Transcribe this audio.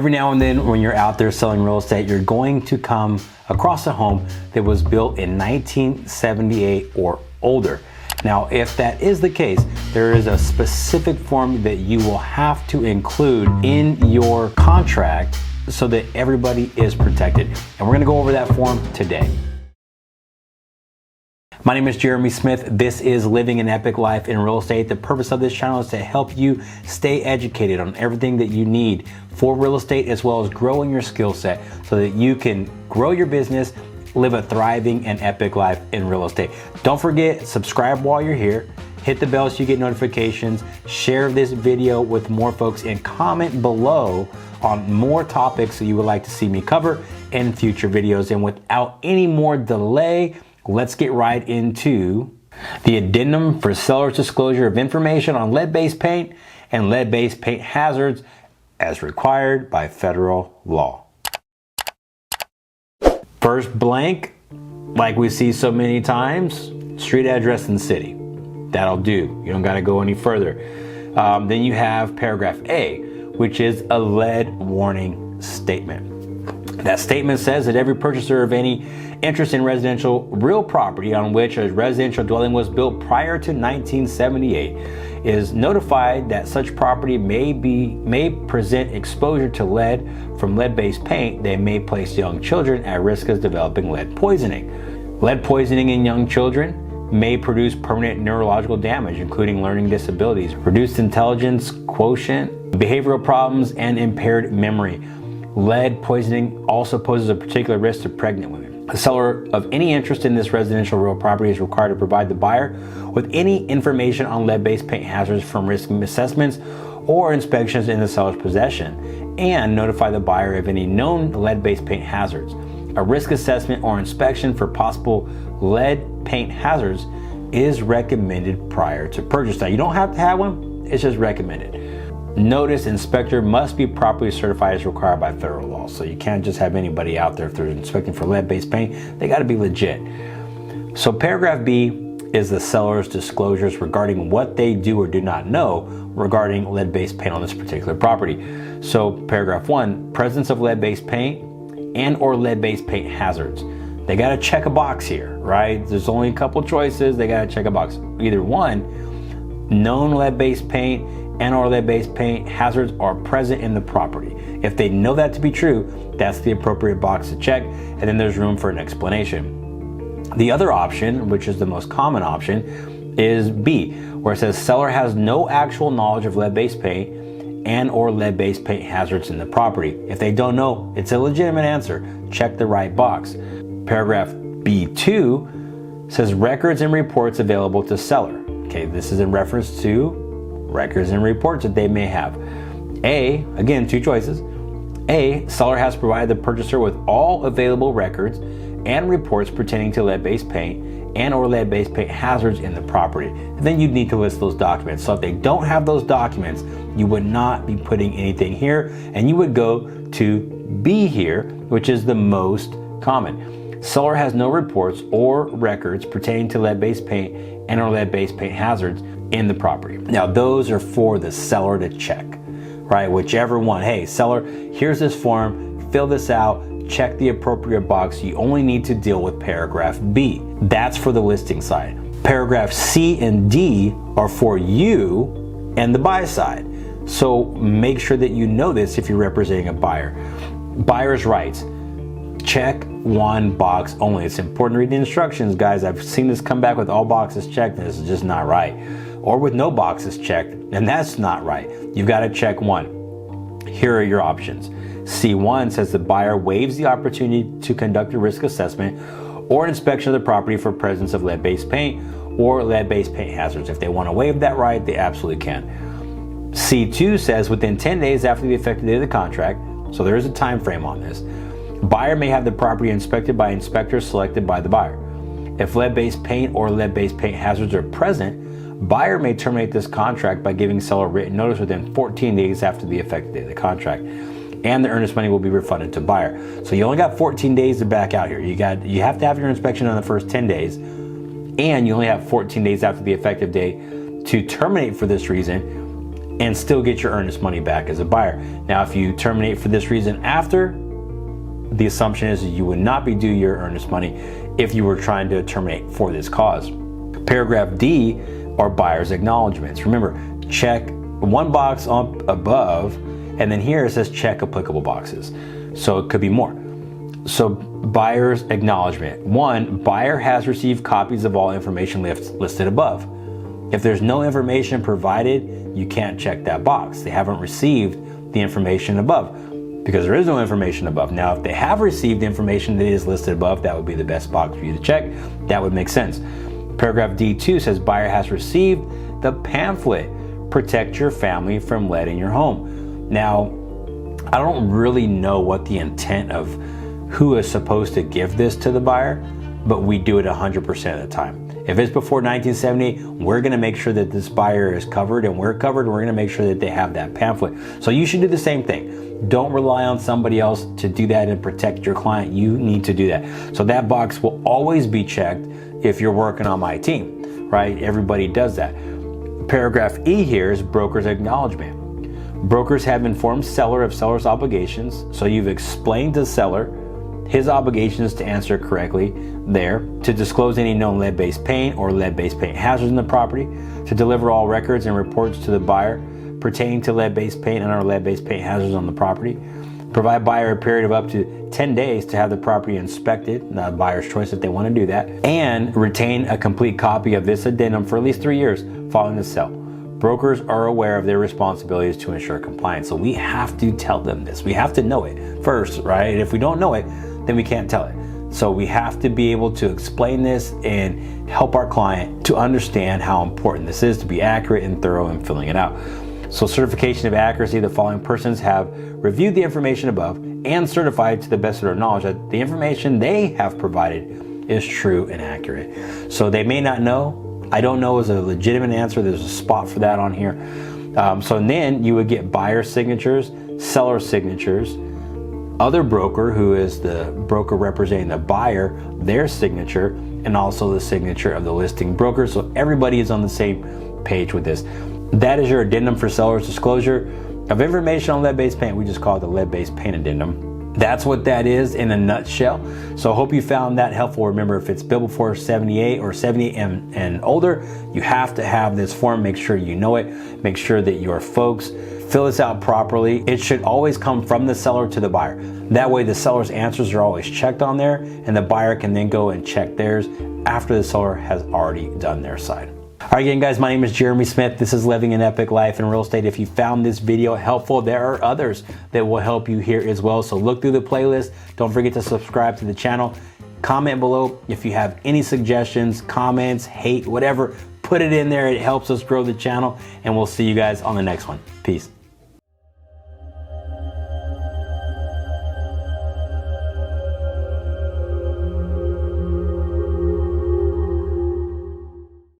Every now and then when you're out there selling real estate, you're going to come across a home that was built in 1978 or older. Now, if that is the case, there is a specific form that you will have to include in your contract so that everybody is protected. And we're gonna go over that form today. My name is Jeremy Smith. This is Living an Epic Life in Real Estate. The purpose of this channel is to help you stay educated on everything that you need for real estate, as well as growing your skill set so that you can grow your business, live a thriving and epic life in real estate. Don't forget, subscribe while you're here. Hit the bell so you get notifications. Share this video with more folks and comment below on more topics that you would like to see me cover in future videos. And without any more delay, let's get right into the addendum for seller's disclosure of information on lead-based paint and lead-based paint hazards as required by federal law. First blank, like we see so many times, street address and city. That'll do. You don't got to go any further. Then you have paragraph A, which is a lead warning statement. That statement says that every purchaser of any interest in residential real property on which a residential dwelling was built prior to 1978 is notified that such property may present exposure to lead from lead-based paint that may place young children at risk of developing lead poisoning. Lead poisoning in young children may produce permanent neurological damage, including learning disabilities, reduced intelligence quotient, behavioral problems, and impaired memory. Lead poisoning also poses a particular risk to pregnant women. The seller of any interest in this residential real property is required to provide the buyer with any information on lead-based paint hazards from risk assessments or inspections in the seller's possession, and notify the buyer of any known lead-based paint hazards. A risk assessment or inspection for possible lead paint hazards is recommended prior to purchase. Now, you don't have to have one, it's just recommended. Notice inspector must be properly certified as required by federal law. So you can't just have anybody out there if they're inspecting for lead-based paint. They got to be legit. So paragraph B is the seller's disclosures regarding what they do or do not know regarding lead-based paint on this particular property. So paragraph 1, presence of lead-based paint and or lead-based paint hazards. They got to check a box here, right? There's only a couple choices. They got to check a box. Either 1, known lead-based paint and or lead-based paint hazards are present in the property. If they know that to be true, that's the appropriate box to check, and then there's room for an explanation. The other option, which is the most common option, is B, where it says seller has no actual knowledge of lead-based paint and or lead-based paint hazards in the property. If they don't know, it's a legitimate answer. Check the right box. Paragraph B2 says records and reports available to seller. Okay, this is in reference to records and reports that they may have. A, again, 2 choices. A, seller has provided the purchaser with all available records and reports pertaining to lead-based paint and or lead-based paint hazards in the property. And then you'd need to list those documents. So if they don't have those documents, you would not be putting anything here, and you would go to B here, which is the most common. Seller has no reports or records pertaining to lead-based paint and or lead-based paint hazards in the property. Now, those are for the seller to check, right? Whichever one. Hey, seller, here's this form, fill this out, check the appropriate box. You only need to deal with paragraph B. That's for the listing side. Paragraph C and D are for you and the buy side. So make sure that you know this if you're representing a buyer. Buyer's rights. Check one box only. It's important to read the instructions, guys. I've seen this come back with all boxes checked, and this is just not right. Or with no boxes checked, and that's not right. You've got to check one. Here are your options. C1 says the buyer waives the opportunity to conduct a risk assessment or inspection of the property for presence of lead-based paint or lead-based paint hazards. If they want to waive that right, they absolutely can. C2 says within 10 days after the effective date of the contract, so there is a time frame on this, buyer may have the property inspected by inspectors selected by the buyer. If lead-based paint or lead-based paint hazards are present, buyer may terminate this contract by giving seller written notice within 14 days after the effective date of the contract, and the earnest money will be refunded to buyer. So you only got 14 days to back out here. You have to have your inspection in the first 10 days, and you only have 14 days after the effective date to terminate for this reason. and still get your earnest money back as a buyer. Now, if you terminate for this reason after, the assumption is that you would not be due your earnest money if you were trying to terminate for this cause. Paragraph D are buyer's acknowledgments. Remember, check one box up above, and then here it says check applicable boxes. So it could be more. So buyer's acknowledgement. 1, buyer has received copies of all information listed above. If there's no information provided, you can't check that box. They haven't received the information above because there is no information above. Now, if they have received information that is listed above, that would be the best box for you to check. That would make sense. Paragraph D2 says buyer has received the pamphlet, protect your family from lead in your home. Now, I don't really know what the intent of who is supposed to give this to the buyer, but we do it 100% of the time. If it's before 1978, we're gonna make sure that this buyer is covered, and we're covered, and we're gonna make sure that they have that pamphlet. So you should do the same thing. Don't rely on somebody else to do that and protect your client. You need to do that. So that box will always be checked if you're working on my team, right? Everybody does that. Paragraph E here is broker's acknowledgement. Brokers have informed seller of seller's obligations, so you've explained to seller his obligations to answer correctly there, to disclose any known lead-based paint or lead-based paint hazards in the property, to deliver all records and reports to the buyer pertaining to lead-based paint and or lead-based paint hazards on the property, provide buyer a period of up to 10 days to have the property inspected, not buyer's choice if they want to do that, and retain a complete copy of this addendum for at least 3 years following the sale. Brokers are aware of their responsibilities to ensure compliance. So we have to tell them this. We have to know it first, right? If we don't know it, then we can't tell it. So we have to be able to explain this and help our client to understand how important this is, to be accurate and thorough in filling it out. So certification of accuracy, the following persons have reviewed the information above and certified to the best of their knowledge that the information they have provided is true and accurate. So they may not know. I don't know is a legitimate answer. There's a spot for that on here. So then you would get buyer signatures, seller signatures, other broker, who is the broker representing the buyer, their signature, and also the signature of the listing broker. So everybody is on the same page with this. That is your addendum for seller's disclosure of information on lead-based paint. We just call it the lead-based paint addendum. That's what that is in a nutshell. So I hope you found that helpful. Remember, if it's built before 78 or 78 and older, you have to have this form. Make sure you know it. Make sure that your folks fill this out properly. It should always come from the seller to the buyer. That way the seller's answers are always checked on there, and the buyer can then go and check theirs after the seller has already done their side. All right, again, guys, my name is Jeremy Smith. This is Living an Epic Life in Real Estate. If you found this video helpful, there are others that will help you here as well. So look through the playlist. Don't forget to subscribe to the channel. Comment below if you have any suggestions, comments, hate, whatever. Put it in there. It helps us grow the channel, and we'll see you guys on the next one. Peace.